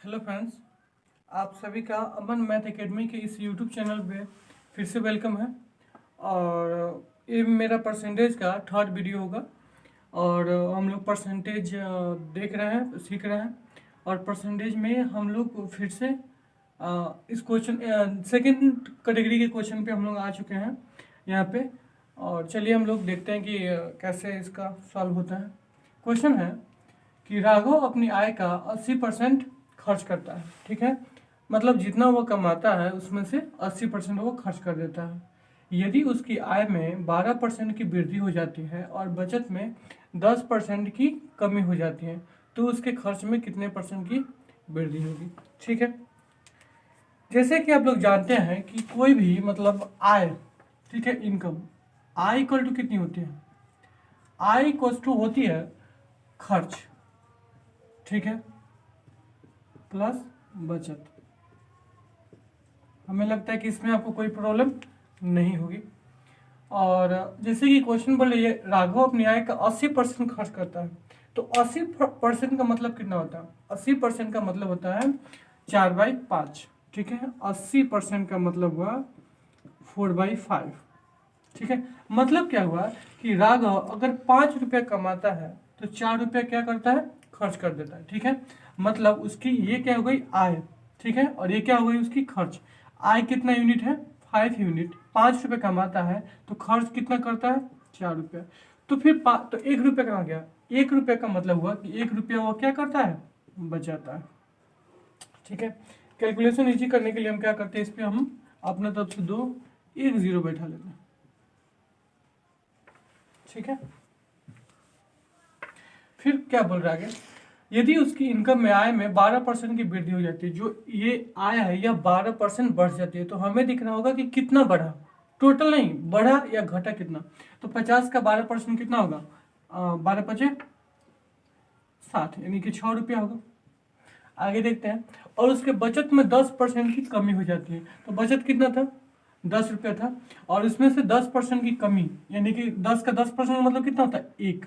Hello friends, आप सभी का अमन मैथ एकेडमी के इस यूट्यूब चैनल पे फिर से वेलकम है। और ये मेरा परसेंटेज का थर्ड वीडियो होगा। और हम लोग परसेंटेज देख रहे हैं, सीख रहे हैं। और परसेंटेज में हम लोग फिर से इस क्वेश्चन सेकंड कैटेगरी के क्वेश्चन पे हम लोग आ चुके हैं यहाँ पे। और चलिए हम लोग देखते हैं कि कैसे इसका सॉल्व होता है। क्वेश्चन है कि राघव अपनी आय का 80% खर्च करता है। ठीक है, मतलब जितना वो कमाता है उसमें से 80% वो खर्च कर देता है। यदि उसकी आय में 12% की वृद्धि हो जाती है और बचत में 10% की कमी हो जाती है तो उसके खर्च में कितने परसेंट की वृद्धि होगी। ठीक है, जैसे कि आप लोग जानते हैं कि कोई भी मतलब आय, ठीक है, इनकम, आय इक्वल टू कितनी होती है? आय इक्वल टू होती है खर्च, ठीक है, प्लस बचत। हमें लगता है कि इसमें आपको कोई प्रॉब्लम नहीं होगी। और जैसे कि क्वेश्चन बोल रही है राघव अपनी आय का 80% खर्च करता है, तो 80% का मतलब कितना होता है? 80% का मतलब होता है 4/5। ठीक है, 80% का मतलब हुआ 4/5। ठीक है, मतलब क्या हुआ कि राघव अगर 5 रुपया कमाता है तो 4 रुपया क्या करता है? खर्च कर देता है। ठीक है, मतलब उसकी ये क्या हो गई? आय। ठीक है, और ये क्या हो गई? उसकी खर्च। आय कितना यूनिट है? 5 यूनिट। 5 रुपये कमाता है तो खर्च कितना करता है? 4 रुपया। तो फिर तो 1 रुपया कहाँ गया? 1 रुपया का मतलब हुआ कि 1 रुपया वो क्या करता है? बचाता है। ठीक है, कैलकुलेशन इजी करने के लिए हम क्या करते हैं, इस पर हम अपने तरफ से 2 1 0 बैठा लेते हैं। ठीक है, फिर क्या बोल रहा है आगे? यदि उसकी इनकम में आय में 12% की वृद्धि हो जाती है, जो ये आय है यह 12% बढ़ जाती है, तो हमें दिखना होगा कि कितना बढ़ा, टोटल नहीं, बढ़ा या घटा कितना। तो 50 का 12% कितना होगा? 12×5 = 60, यानी कि 6 रुपया होगा। आगे देखते हैं। और उसके बचत में 10% की कमी हो जाती है, तो बचत कितना था? 10 रुपया था। और इसमें से 10% की कमी, यानी कि 10 का 10% मतलब कितना होता है? 1।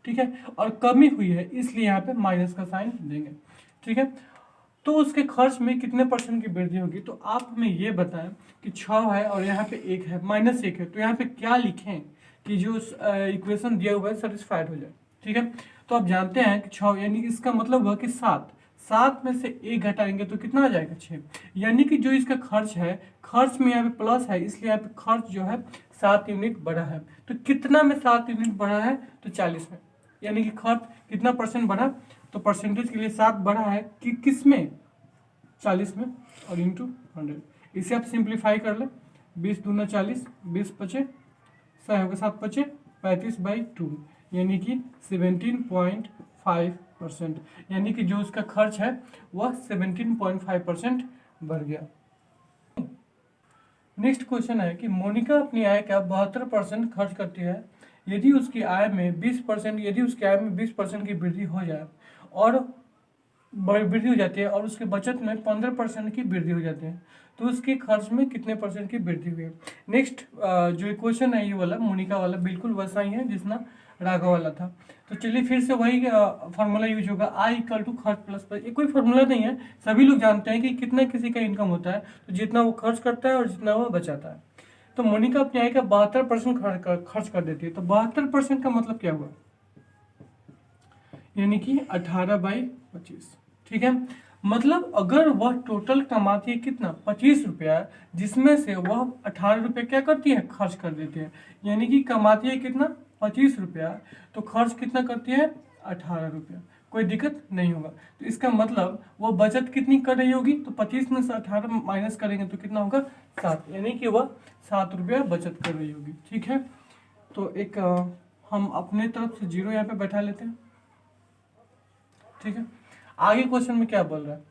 ठीक है, और कमी हुई है इसलिए यहाँ पे माइनस का साइन देंगे। ठीक है, तो उसके खर्च में कितने परसेंट की वृद्धि होगी? तो आप हमें ये बताएं कि 6 है और यहाँ पे 1 है, -1 है, तो यहाँ पे क्या लिखें कि जो इक्वेशन दिया हुआ है सेटिस्फाइड हो जाए। ठीक है, तो आप जानते हैं कि 6, यानी इसका मतलब हुआ कि 7। 7 में से 1 घटाएंगे तो कितना आ जाएगा? 6। यानी कि जो इसका खर्च है, खर्च में यहाँ पे प्लस है, इसलिए यहाँ पे खर्च जो है 7 यूनिट बढ़ा है। तो कितना में 7 यूनिट बढ़ा है? तो 40 में। यानी कि खर्च कितना परसेंट बढ़ा? तो परसेंटेज के लिए 7 बढ़ा है कि किस में? 40 में, और इंटू 100। इसे आप सिंप्लीफाई कर ले। 20 दूना 40, 20 पचे 100 होगा, 7 पचे 35/2, यानी कि 17.5%। यानी कि जो उसका खर्च है वह 17.5% बढ़ गया। नेक्स्ट क्वेश्चन है कि मोनिका अपनी आय का 72% खर्च करती है। यदि उसकी आय में 20% की वृद्धि हो जाए और वृद्धि हो जाती है और उसके बचत में 15% की वृद्धि हो जाती है तो उसके खर्च में कितने परसेंट की वृद्धि हुई है? नेक्स्ट जो क्वेश्चन है ये वाला मोनिका वाला बिल्कुल वैसा ही है जितना राघव वाला था। तो चलिए फिर से वही फार्मूला यूज होगा, आई इक्वल टू खर्च प्लस पर। ये कोई फार्मूला नहीं है, सभी लोग जानते हैं कि कितना किसी का इनकम होता है तो जितना वो खर्च करता है और जितना वो बचाता है। तो मोनिका अपनी आय का 72% खर्च कर देती है, तो 72% का मतलब क्या हुआ? यानी कि 18/25। ठीक है, मतलब अगर वह टोटल कमाती है कितना? 25 रुपया, जिसमें से वह 18 रुपये क्या करती है? खर्च कर देती है। यानी कि कमाती है कितना? 25 रुपया, तो खर्च कितना करती है? 18 रुपया। कोई दिक्कत नहीं होगा। तो इसका मतलब वो बचत कितनी कर रही होगी? तो 25 में से 18 माइनस करेंगे तो कितना होगा? 7, यानी कि वह 7 रुपया बचत कर रही होगी। ठीक है, तो एक हम अपने तरफ से 0 यहाँ पे बैठा लेते हैं। ठीक है, आगे क्वेश्चन में क्या बोल रहा है?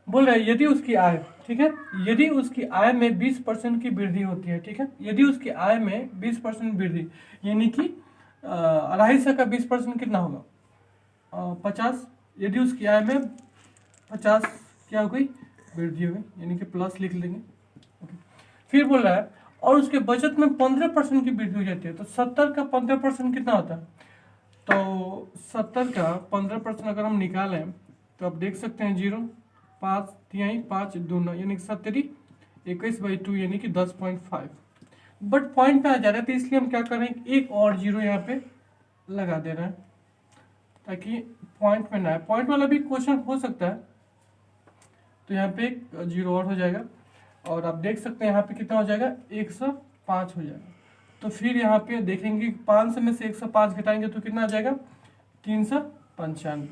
बोल रहा है यदि उसकी आय, ठीक है, यदि उसकी आय में 20% की वृद्धि होती है। ठीक है, यदि उसकी आय में 20% वृद्धि, यानी कि 250 का 20% कितना होगा? 50। यदि उसकी आय में 50 क्या हो गई? वृद्धि हो गई, यानी कि प्लस लिख लेंगे। ओके, फिर बोल रहा है और उसके बचत में 15% की वृद्धि हो जाती है, तो 70 का 15% कितना होता है? तो 70 का 15% अगर हम निकालें तो आप देख सकते हैं 0, 5 तिहाई 5 दूना यानी कि 21/2 यानी कि 10.5। बट पॉइंट पे आ जा रहा है तो इसलिए हम क्या कर रहे हैं, एक और जीरो यहाँ पे लगा दे रहे हैं ताकि पॉइंट में ना आए। पॉइंट वाला भी क्वेश्चन हो सकता है, तो यहाँ पे एक जीरो और हो जाएगा। और आप देख सकते हैं यहाँ पे कितना हो जाएगा, 105 हो जाएगा। तो फिर यहाँ पे देखेंगे 500 में से 105 घटाएंगे तो कितना आ जाएगा, 395।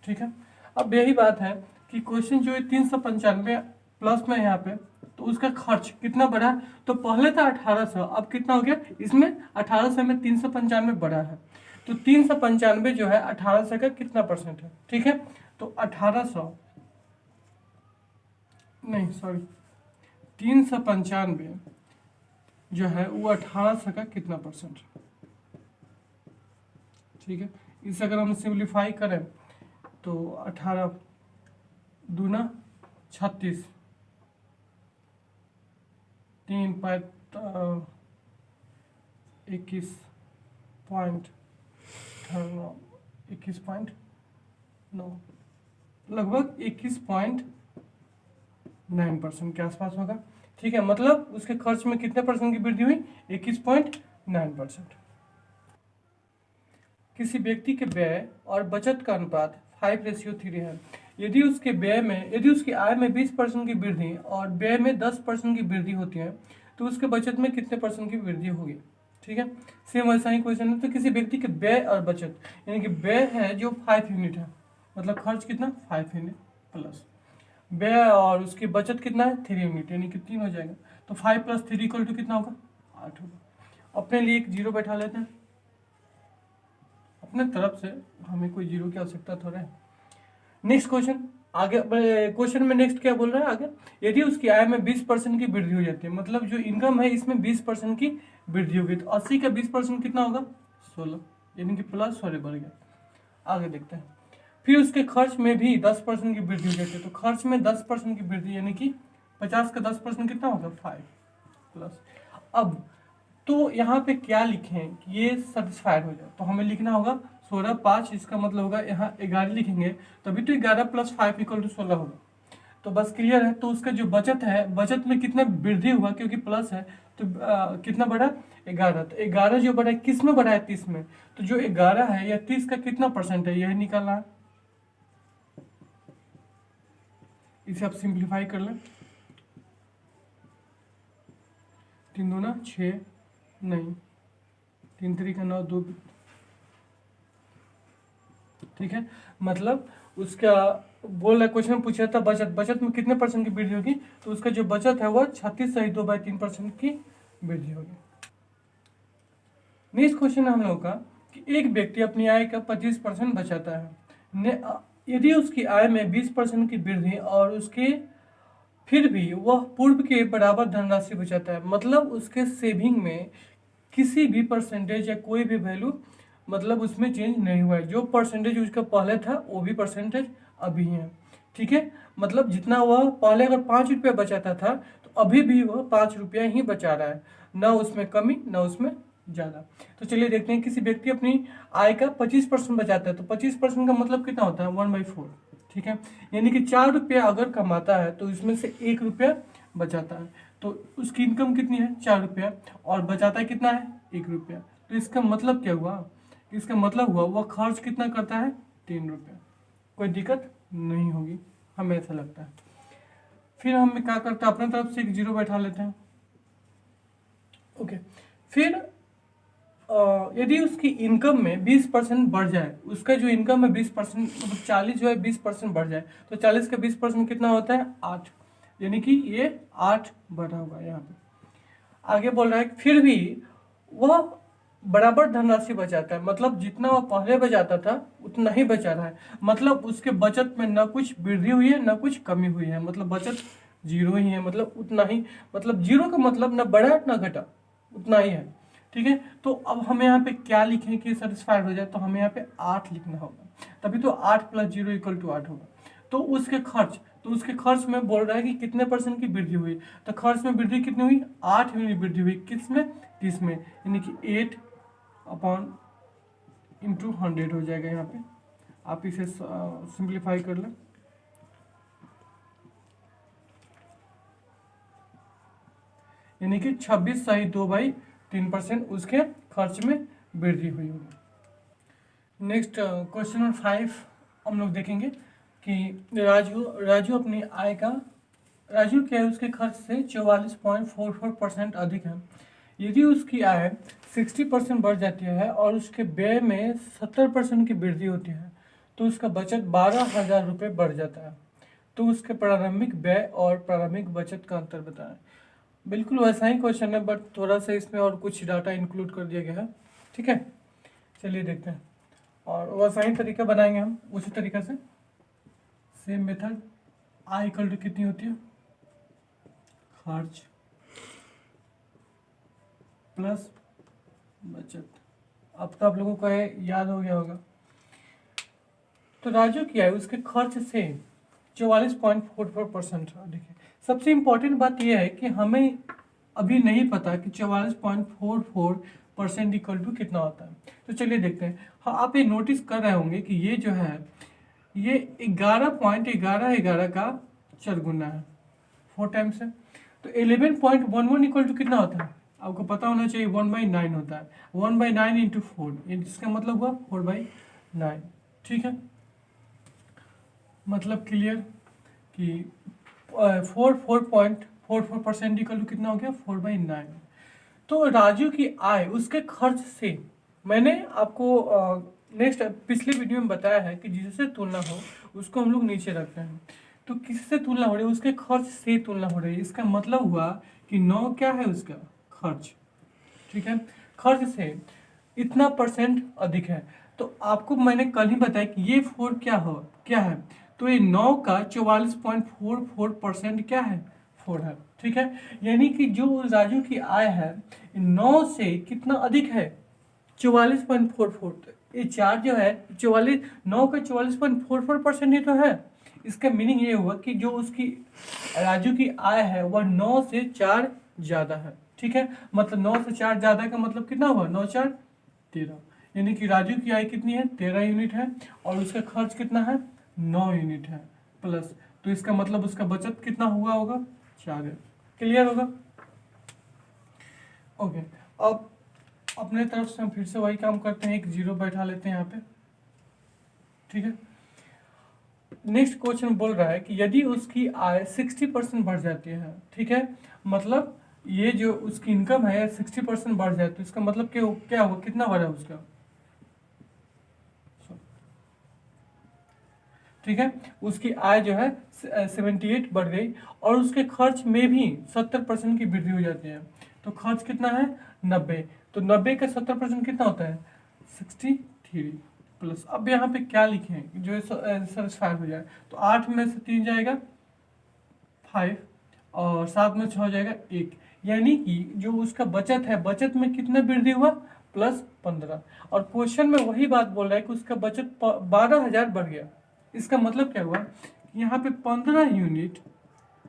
ठीक है, अब यही बात है कि क्वेश्चन जो है 395 प्लस में यहाँ पे, तो उसका खर्च कितना बढ़ा। तो पहले था 1800, अब कितना हो गया, इसमें 1800 में 395 बढ़ा है। तो 395 जो है 1800 का कितना परसेंट है। ठीक है, तो 1800 नहीं सॉरी 395 जो है वो 1800 का कितना परसेंट। ठीक है, इसे अगर हम सिंप्लीफाई करें तो 18 दूना 36, 3 21 पॉइंट 21.9 लगभग 21.9% के आसपास होगा। ठीक है, मतलब उसके खर्च में कितने परसेंट की वृद्धि हुई, 21.9%। किसी व्यक्ति के व्यय और बचत का अनुपात 5:3 है। यदि उसके आय में 20% की वृद्धि और व्यय में 10% की वृद्धि होती है तो उसके बचत में कितने परसेंट की वृद्धि होगी। ठीक है, सेम वैसा ही क्वेश्चन है। तो किसी व्यक्ति के व्यय और बचत, यानी कि व्यय है जो 5 यूनिट है, मतलब खर्च कितना 5 यूनिट प्लस व्यय, और उसकी बचत कितना है 3 यूनिट यानी कि 3 हो जाएगा। तो 5 + 3 = कितना होगा, 8 होगा। अपने लिए एक जीरो बैठा लेते हैं अपने तरफ से, हमें कोई जीरो की आवश्यकता थोड़ा है। नेक्स्ट क्वेश्चन आगे, क्वेश्चन में नेक्स्ट क्या बोल रहा है आगे, यदि उसकी आय में 20% की वृद्धि हो जाती है, मतलब जो इनकम है इसमें 20% की वृद्धि होगी, तो 80 का 20% कितना होगा, 16, यानी कि प्लस 16 बढ़ गया। आगे देखते हैं। फिर उसके खर्च में भी 10% की वृद्धि हो जाती है, तो खर्च में 10% की वृद्धि यानी कि 50 का 10% कितना होगा, 5 प्लस। अब तो यहाँ पे क्या लिखें कि ये सेटिस्फाइड हो जाए, तो हमें लिखना होगा 16 5, इसका मतलब होगा यहाँ 11 लिखेंगे, तभी तो 11 + 5 = 16 होगा। तो बस क्लियर है। तो उसका जो बचत है, बचत में कितना वृद्धि हुआ, क्योंकि प्लस है तो कितना बढ़ा, 11। तो 11 जो बढ़ा किस में बढ़ा है, 30 में। तो जो 11 है या 30 का कितना परसेंट है, यही निकालना है। इसे आप सिंप्लीफाई कर लें, 3 दूना 6, नहीं 3 3 का 9, 2। ठीक है, मतलब उसका बोल रहा क्वेश्चन में पूछा था बचत में कितने परसेंट की वृद्धि होगी, तो उसका जो बचत है वह 36 सही 2/3% की वृद्धि होगी। नेक्स्ट क्वेश्चन है हम लोग का कि एक व्यक्ति अपनी आय का 25% बचाता है, यदि उसकी आय में 20% की वृद्धि और उसके फिर भी वह पूर्व के बराबर धनराशि बचाता है, मतलब उसके सेविंग में किसी भी परसेंटेज या कोई भी वैल्यू मतलब उसमें चेंज नहीं हुआ है। जो परसेंटेज उसका पहले था वो भी परसेंटेज अभी है। ठीक है, मतलब जितना वह पहले अगर 5 रुपया बचाता था तो अभी भी वह 5 रुपया ही बचा रहा है, ना उसमें कमी ना उसमें ज़्यादा। तो चलिए देखते हैं, किसी व्यक्ति अपनी आय का 25% बचाता है, तो 25% का मतलब कितना होता है, 1/4। ठीक है, यानी कि 4 रुपया अगर कमाता है तो इसमें से 1 रुपया बचाता है, तो उसकी इनकम कितनी है, 4 रुपया, और बचाता है कितना है, 1 रुपया। तो इसका मतलब क्या हुआ, इसका मतलब हुआ वह खर्च कितना करता है, 3 रुपया। कोई दिक्कत नहीं होगी, हमें ऐसा लगता है। फिर हम क्या करते हैं, अपने तरफ से एक जीरो बैठा लेते हैं। ओके, फिर यदि उसकी इनकम में 20% बढ़ जाए, उसका जो इनकम है 20%, मतलब 40 जो है 20% बढ़ जाए, तो 40 का 20% कितना होता है, 8, यानी कि ये 8 बढ़ा हुआ है यहाँ पे। आगे बोल रहा है फिर भी वह बराबर धनराशि बचाता है, मतलब जितना वह पहले बचाता था उतना ही बचा रहा है, मतलब उसके बचत में ना कुछ वृद्धि हुई है ना कुछ कमी हुई है, मतलब बचत जीरो ही है, मतलब उतना ही, मतलब जीरो का मतलब ना बढ़ा ना घटा, उतना ही है। ठीक है, तो अब हमें यहाँ पे क्या लिखें कि सेटिस्फाइड हो जाए, तो हमें यहाँ पे 8 लिखना होगा, तभी तो 8 + 0 = 8 होगा। तो उसके खर्च में बोल रहा है कि कितने परसेंट की वृद्धि हुई, तो खर्च में वृद्धि कितनी हुई, 8 यूनिट वृद्धि हुई, किसमें, 30 में, यानी कि 8/100 हो जाएगा। यहाँ पे आप इसे सिंप्लीफाई कर लें, यानी कि 26/2/3% उसके खर्च में वृद्धि हुई होगी। नेक्स्ट क्वेश्चन नंबर 5 हम लोग देखेंगे कि राजू अपनी आय का राजू क्या है उसके खर्च से 44.44% अधिक है। यदि उसकी आय 60% बढ़ जाती है और उसके व्यय में 70% की वृद्धि होती है तो उसका बचत 12,000 रुपये बढ़ जाता है। तो उसके प्रारंभिक व्यय और प्रारंभिक बचत का अंतर बताएं। बिल्कुल वैसा ही क्वेश्चन है बट थोड़ा सा इसमें और कुछ डाटा इंक्लूड कर दिया गया है। ठीक है, चलिए देखते हैं और वैसा ही तरीका बनाएंगे हम उसी तरीके से। Same method, I equal to कितनी होती है, खर्च प्लस बचत। अब तो आप लोगों को याद हो गया होगा। तो राजू क्या है उसके खर्च से 44.44% अधिक है। सबसे इम्पोर्टेंट बात यह है कि हमें अभी नहीं पता कि 44.44% इक्वल टू कितना होता है। तो चलिए देखते हैं। हाँ, आप ये नोटिस कर रहे होंगे कि ये जो है ये 11.11 का चरगुना है, 4 टाइम्स है। तो 11.11 इक्वल टू कितना होता है, आपको पता होना चाहिए, 1/9 होता है। 1/9 इंटू 4, जिसका मतलब हुआ 4/9। ठीक है, मतलब क्लियर कि 4.44% इक्वल टू कितना हो गया, 4/9। तो राजू की आय उसके खर्च से, मैंने आपको नेक्स्ट पिछले वीडियो में बताया है कि जिससे तुलना हो उसको हम लोग नीचे रखते हैं। तो किससे तुलना हो रही है, उसके खर्च से तुलना हो रही है। इसका मतलब हुआ कि 9 क्या है उसका खर्च। ठीक है, खर्च से इतना परसेंट अधिक है। तो आपको मैंने कल ही बताया कि ये 4 क्या है, तो ये 9 का 44.44% क्या है, 4 है। ठीक है, यानी कि जो राजू की आय है 9 से कितना अधिक है, 44.44। ये 4 जो है 44, 9 का 44.44% ही तो है। इसका मीनिंग ये हुआ कि जो उसकी राजू की आय है वह 9 से 4 ज़्यादा है। ठीक है, मतलब 9 से 4 ज़्यादा का मतलब कितना हुआ, 9 4 13। यानी कि राजू की आय कितनी है, 13 यूनिट है और उसका खर्च कितना है, 9 यूनिट है प्लस। तो इसका मतलब उसका बचत कितना हुआ होगा, 4 है। क्लियर होगा। ओके, अब अपने तरफ से हम फिर से वही काम करते हैं, एक 0 बैठा लेते हैं यहाँ पे। ठीक है, नेक्स्ट क्वेश्चन बोल रहा है कि यदि उसकी आय 60% बढ़ जाती है, ठीक है, मतलब ये जो उसकी इनकम है 60% बढ़ जाए तो इसका मतलब क्या होगा, कितना बढ़ा उसका। ठीक है, उसकी आय जो है 78 बढ़ गई और उसके खर्च में भी 70% की वृद्धि हो जाती है। तो खर्च कितना है, 90। तो 90 का 70% कितना होता है, 63 प्लस। अब यहाँ पे क्या लिखें जो सेटिस्फाई हो जाए, तो 8 में से 3 जाएगा 5 और 7 में 6 हो जाएगा 1। यानी कि जो उसका बचत है, बचत में कितना वृद्धि हुआ, +15। और क्वेश्चन में वही बात बोल रहा है कि उसका बचत 12,000 बढ़ गया। इसका मतलब क्या हुआ, यहाँ पे 15 यूनिट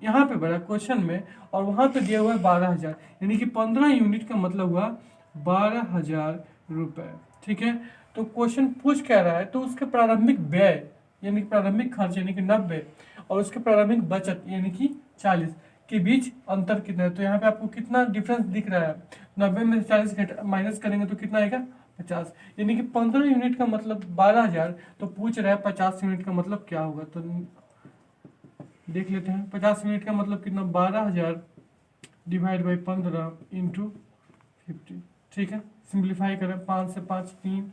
यहाँ पे बढ़ा क्वेश्चन में और वहाँ पे दिया हुआ है 12,000, यानी कि 15 यूनिट का मतलब हुआ 12,000 रुपये। ठीक है, तो क्वेश्चन पूछ क्या रहा है, तो उसके प्रारंभिक व्यय यानी कि प्रारंभिक खर्च यानी कि 90 और उसके प्रारंभिक बचत यानी कि 40 के बीच अंतर कितना है। तो यहाँ पे आपको कितना डिफरेंस दिख रहा है, 90 में से 40 माइनस करेंगे तो कितना आएगा, 50। यानी कि 15 यूनिट का मतलब 12,000, तो पूछ रहा है 50 यूनिट का मतलब क्या होगा। तो देख लेते हैं, 50 यूनिट का मतलब कितना, 12,000 डिवाइड बाई 15 इंटू 50। ठीक है, सिंप्लीफाई करें, 5 से 5 3,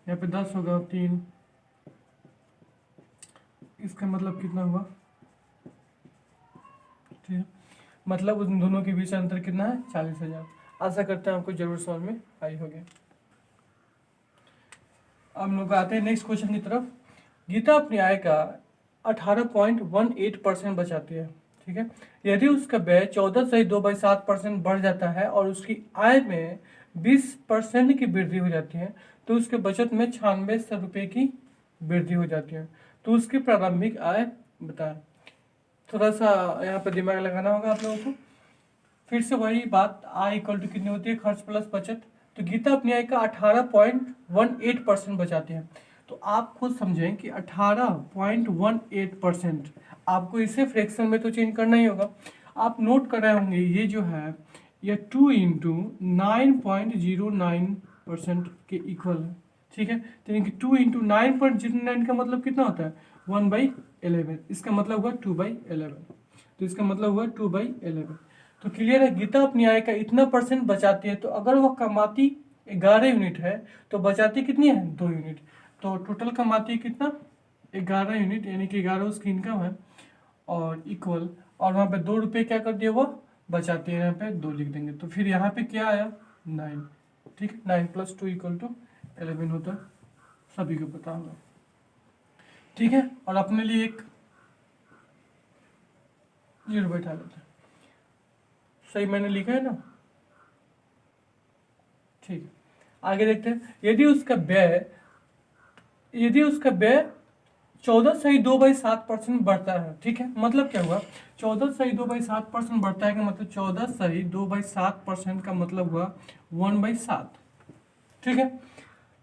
यहाँ पे 10 होगा 3, इसका मतलब कितना हुआ। ठीक है, मतलब उन दोनों के बीच अंतर कितना है, 40,000। आशा करते हैं आपको जरूर समझ में आई होगी। अब हम लोग आते हैं नेक्स्ट क्वेश्चन की तरफ। गीता अपनी आय का 18.18% बचाती है। ठीक है, यदि उसका व्यय 14/2/7% बढ़ जाता है और उसकी आय में 20% की वृद्धि हो जाती है तो उसके बचत में 9600 रुपये की वृद्धि हो जाती है। तो उसकी प्रारंभिक आय बताएं। थोड़ा सा यहाँ पर दिमाग लगाना होगा आप लोगों को। फिर से वही बात, आय इक्वल टू कितनी होती है, खर्च प्लस बचत। तो गीता अपनी आय का 18.18% बचाती है। तो आप खुद समझें कि 18.18%, आपको इसे फ्रैक्शन में तो चेंज करना ही होगा। आप नोट कर रहे होंगे ये जो है या 2 इंटू 9.09% के इक्वल है। ठीक है, तो यानी कि 2 इंटू 9.09 का मतलब कितना होता है 1/11। इसका मतलब हुआ 2/11। तो इसका मतलब हुआ 2/11। तो क्लियर है, गीता अपनी आय का इतना परसेंट बचाती है, तो अगर वह कमाती 11 यूनिट है तो बचाती कितनी है 2 यूनिट। तो टोटल कमाती है कितना 11 यूनिट, यानी कि 11 उसकी इनकम है और इक्वल, और वहाँ पे 2 रुपये क्या कर दिया वो बचाती है, यहाँ पे 2 लिख देंगे। तो फिर यहाँ पे क्या आया 9। ठीक है, 9 + 2 = 11 होता है, सभी को पता होगा। ठीक है, और अपने लिए एक 0 बैठा लेते हैं। सही मैंने लिखा है ना। ठीक है, आगे देखते हैं। यदि उसका व्यय 14.2/7% बढ़ता है। ठीक है, मतलब क्या हुआ 14.2/7% बढ़ता है का मतलब 14.2/7% का मतलब हुआ 1/7। ठीक है,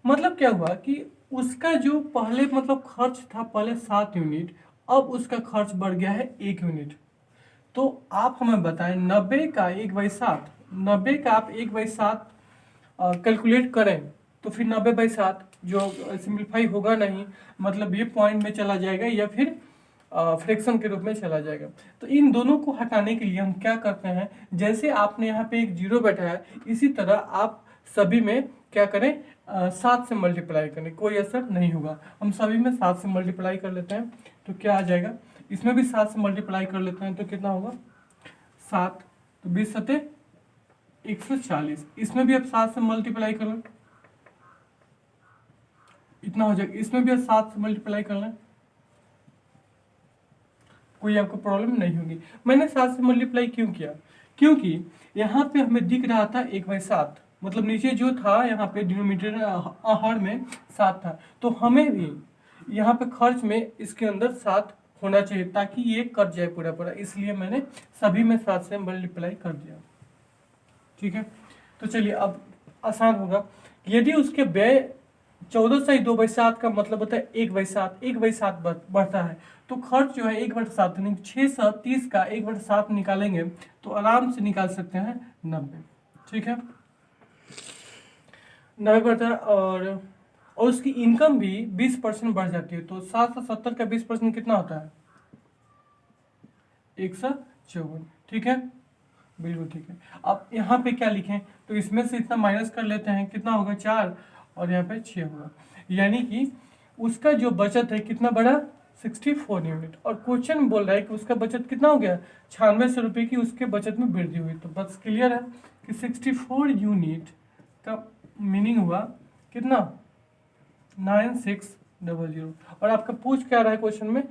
मतलब क्या हुआ कि उसका जो पहले मतलब खर्च था पहले 7 यूनिट, अब उसका खर्च बढ़ गया है 1 यूनिट। तो आप हमें बताएं 90 का 1/7, 90 का आप 1/7 कैलकुलेट करें तो फिर 90/7 जो सिंप्लीफाई होगा नहीं, मतलब ये पॉइंट में चला जाएगा या फिर फ्रैक्शन के रूप में चला जाएगा। तो इन दोनों को हटाने के लिए हम क्या करते हैं, जैसे आपने यहाँ पे एक 0 बैठाया, इसी तरह आप सभी में क्या करें 7 से मल्टीप्लाई करें, कोई असर नहीं होगा। हम सभी में 7 से मल्टीप्लाई कर लेते हैं तो क्या आ जाएगा, इसमें भी 7 से मल्टीप्लाई कर लेते हैं तो कितना होगा 7, तो 20 सते 140। इसमें भी अब 7 से मल्टीप्लाई कर लें, इतना हो जाएगा। इसमें भी अब 7 से मल्टीप्लाई कर लें, कोई आपको प्रॉब्लम नहीं होगी। मैंने 7 से मल्टीप्लाई क्यों किया, क्योंकि यहाँ पे हमें दिख रहा था 1/7, मतलब नीचे जो था यहाँ पे डिनोमिनेटर हर में 7 था, तो हमें भी यहाँ पे खर्च में इसके अंदर 7 होना चाहिए ताकि ये कट जाए पूरा पूरा, इसलिए मैंने सभी में 7 से मल्टीप्लाई कर दिया। ठीक है, तो चलिए अब आसान होगा। यदि उसके व्यय 14.2/7 का मतलब होता है 1/7, 1/7 बढ़ता है, तो खर्च जो है 1/7 यानी 630 का 1/7 निकालेंगे तो आराम से निकाल सकते हैं 90। ठीक है, 90 बढ़ता है, और उसकी इनकम भी 20% बढ़ जाती है। तो 770 का 20% कितना होता है 154। ठीक है, बिल्कुल ठीक है। अब यहाँ पे क्या लिखें, तो इसमें से इतना माइनस कर लेते हैं, कितना होगा 4 और यहाँ पे 6 होगा, यानी कि उसका जो बचत है कितना बड़ा 64 यूनिट। और क्वेश्चन बोल रहा है कि उसका बचत कितना हो गया 9600 रुपये की उसके बचत में वृद्धि हुई। तो बस क्लियर है कि 64 यूनिट का मीनिंग हुआ कितना 9600। और आपका पूछ क्या रहा है क्वेश्चन में,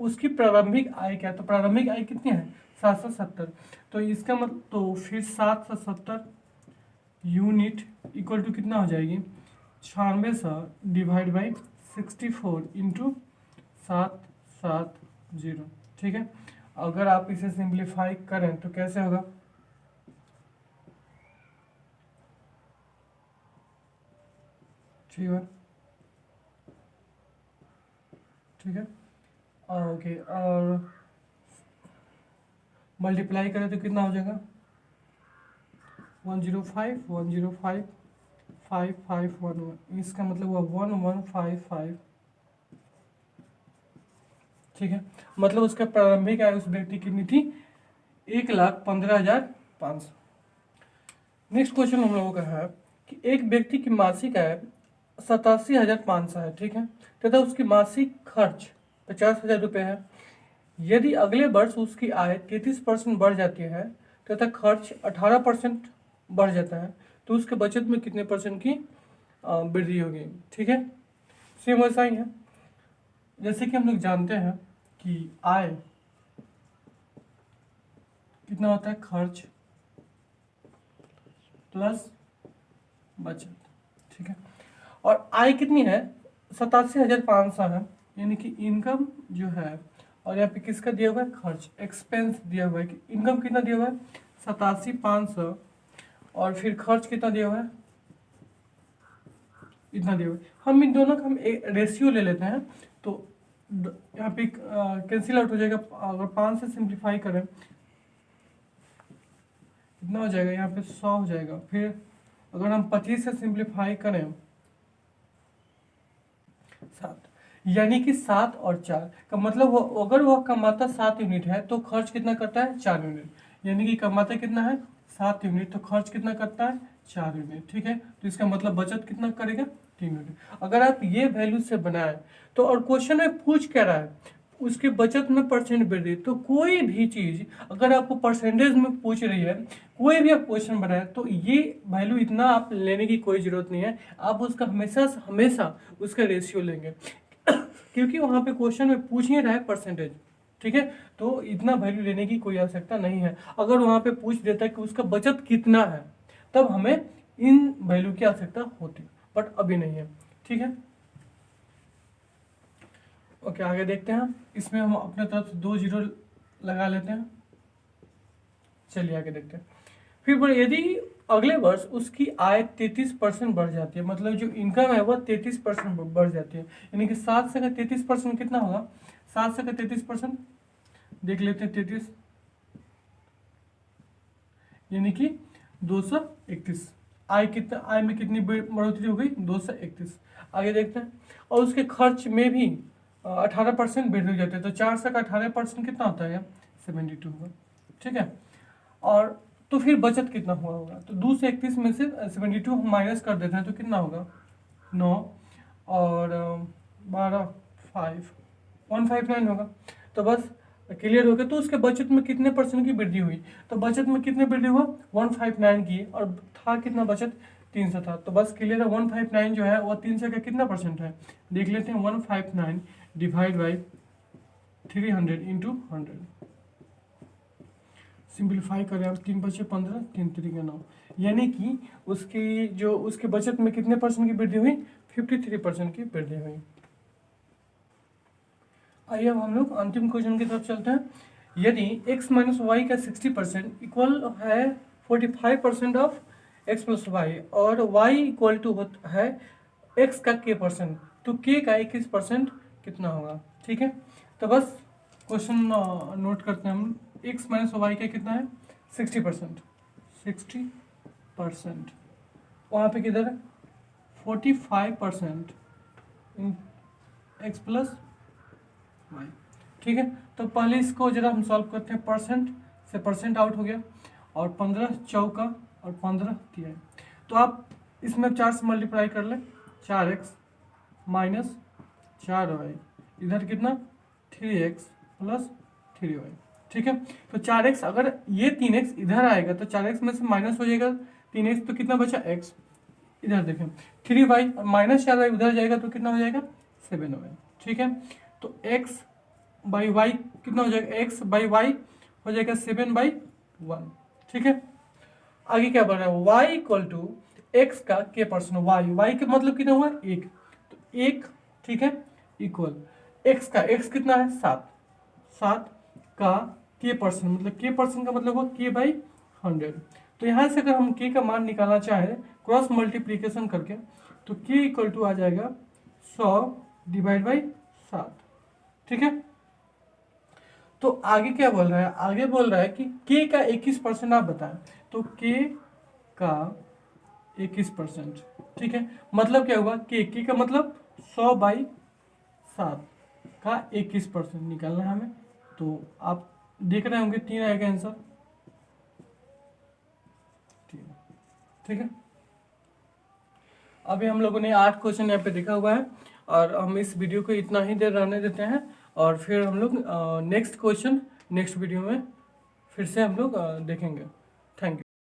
उसकी प्रारंभिक आय क्या है, तो प्रारंभिक आय कितनी है 770। तो इसका मतलब तो फिर 770 यूनिट इक्वल टू कितना हो जाएगी 9600 डिवाइड बाई 64 इंटू 770। ठीक है, अगर आप इसे सिंप्लीफाई करें तो कैसे होगा, ठीक है ठीक है, ओके, और मल्टीप्लाई करें तो कितना हो जाएगा 105 105 5511, इसका मतलब हुआ 1155। ठीक है, मतलब उसका प्रारंभिक आय उस व्यक्ति की कितनी थी 1,15,500। नेक्स्ट क्वेश्चन हम लोगों का है कि एक व्यक्ति की मासिक आय 87,500 है। ठीक है, तथा उसकी मासिक खर्च 50,000 रुपये है। यदि अगले वर्ष उसकी आय 33% बढ़ जाती है तथा खर्च 18% बढ़ जाता है तो उसके बचत में कितने परसेंट की वृद्धि होगी। ठीक है, सेम वैसा ही है जैसे कि हम लोग जानते हैं कि आय कितना होता है खर्च प्लस बचत। ठीक है, और आय कितनी है 87,500 है, यानी कि इनकम जो है, और यहाँ पे किसका दिया हुआ है खर्च एक्सपेंस दिया हुआ है कि इनकम कितना दिया हुआ है 87,500 और फिर खर्च कितना दिया हुआ है इतना दिया हुआ है। हम इन दोनों का हम रेशियो ले लेते हैं तो यहाँ पे कैंसिल आउट हो जाएगा। अगर 5 से सिंप्लीफाई करें कितना हो जाएगा, यहाँ पे 100 हो जाएगा। फिर अगर हम 25 से सिंप्लीफाई करें 7, यानी कि 7 और 4 का मतलब अगर वह कमाता 7 यूनिट है तो खर्च कितना करता है, 4 यूनिट। यानी कि कमाता कितना है, 7 यूनिट, तो खर्च कितना करता है, 4 यूनिट। ठीक है, तो इसका मतलब बचत कितना करेगा, 3 यूनिट। अगर आप ये वैल्यू से बनाए तो, और क्वेश्चन में पूछ क्या रहा है, उसके बचत में परसेंट वृद्धि। तो कोई भी चीज अगर आपको परसेंटेज में पूछ रही है, कोई भी आप क्वेश्चन बनाए, तो ये वैल्यू इतना आप लेने की कोई जरूरत नहीं है। आप उसका हमेशा हमेशा उसका रेशियो लेंगे क्योंकि वहां पे क्वेश्चन में पूछ ही रहा है परसेंटेज। ठीक है, तो इतना वैल्यू लेने की कोई आवश्यकता नहीं है। अगर वहां पे पूछ देता है कि उसका बचत कितना है, तब हमें इन वैल्यू की आवश्यकता होती, बट अभी नहीं है। ठीक है, ओके आगे देखते हैं। इसमें हम अपने तरफ से 2 जीरो लगा लेते हैं। चलिए आगे देखते हैं। फिर यदि अगले वर्ष उसकी आय 33% बढ़ जाती है, मतलब जो इनकम है वह 33% बढ़ जाती है, यानी कि 7 से का 33% कितना होगा, 7 से का 33% देख लेते हैं। 33 यानी कि 231। आय कितना, आय में कितनी बढ़ोतरी हो गई, 231। आगे देखते हैं। और उसके खर्च में भी 18% वृद्धि हो जाती है, तो 4 से का 18% कितना होता है, 72 होगा। ठीक है, और तो फिर बचत कितना हुआ होगा, तो 2 से 31 में से 72 हम माइनस कर देते हैं, तो कितना होगा, 9 और 12 5 159 होगा। तो बस क्लियर हो गया। तो उसके बचत में कितने परसेंट की वृद्धि हुई, तो बचत में कितने वृद्धि हुआ, 159 की, और था कितना बचत, 300 था। तो बस क्लियर है, 159 जो है वो 300 का कितना परसेंट है, देख लेते हैं। 159 डिवाइड बाई 300 इंटू 100, सिंप्लीफाई करें आप, 3 बचे 15, 3 3 9, यानी कि उसकी जो उसके बचत में कितने परसेंट की वृद्धि हुई, 53% की वृद्धि हुई। आइए अब हम लोग अंतिम क्वेश्चन की तरफ चलते हैं। यदि x माइनस वाई का 60% इक्वल है 45% ऑफ x प्लस वाई, और y इक्वल टू है x का k%, तो k का 21% कितना होगा। ठीक है, तो बस क्वेश्चन नोट करते हैं हम। x माइनस वाई का कितना है, 60%, 60%, वहाँ पे किधर है 45% x प्लस वाई। ठीक है, तो पहले इसको जरा हम सॉल्व करते हैं। परसेंट से परसेंट आउट हो गया, और 15 चौका और 15 तिहाई, तो आप इसमें 4 से मल्टीप्लाई कर लें, 4x माइनस 4y, इधर कितना 3x प्लस 3y। ठीक है, तो 4x, अगर ये 3x इधर आएगा तो 4x में से माइनस हो जाएगा 3x, तो कितना बचा x, इधर देखें 3y, माइनस 4y उधर जाएगा तो कितना हो जाएगा 7y। ठीक है, तो x बाई वाई कितना हो जाएगा, x बाई वाई हो जाएगा 7/1। ठीक है, आगे क्या बन रहा है, y इक्वल टू एक्स का k%, y का मतलब कितना हुआ 1, तो 1। ठीक है, इक्वल x का, x कितना है 7, 7 का k%, मतलब k% का मतलब हुआ k/100। तो यहाँ से अगर हम k का मान निकालना चाहें क्रॉस मल्टीप्लीकेशन करके, तो k इक्वल टू आ जाएगा 100 डिवाइड बाई 7। ठीक है, तो आगे क्या बोल रहा है, आगे बोल रहा है कि k का 21% आप बताएं, तो k का 21%। ठीक है, मतलब क्या हुआ, k का मतलब 100/7 का 21% निकालना है हमें। तो आप देख रहे होंगे 3 आएगा आंसर। ठीक है, अभी हम लोगों ने 8 क्वेश्चन यहाँ पे देखा हुआ है, और हम इस वीडियो को इतना ही देर रहने देते हैं, और फिर हम लोग नेक्स्ट क्वेश्चन नेक्स्ट वीडियो में फिर से हम लोग देखेंगे। Thank you.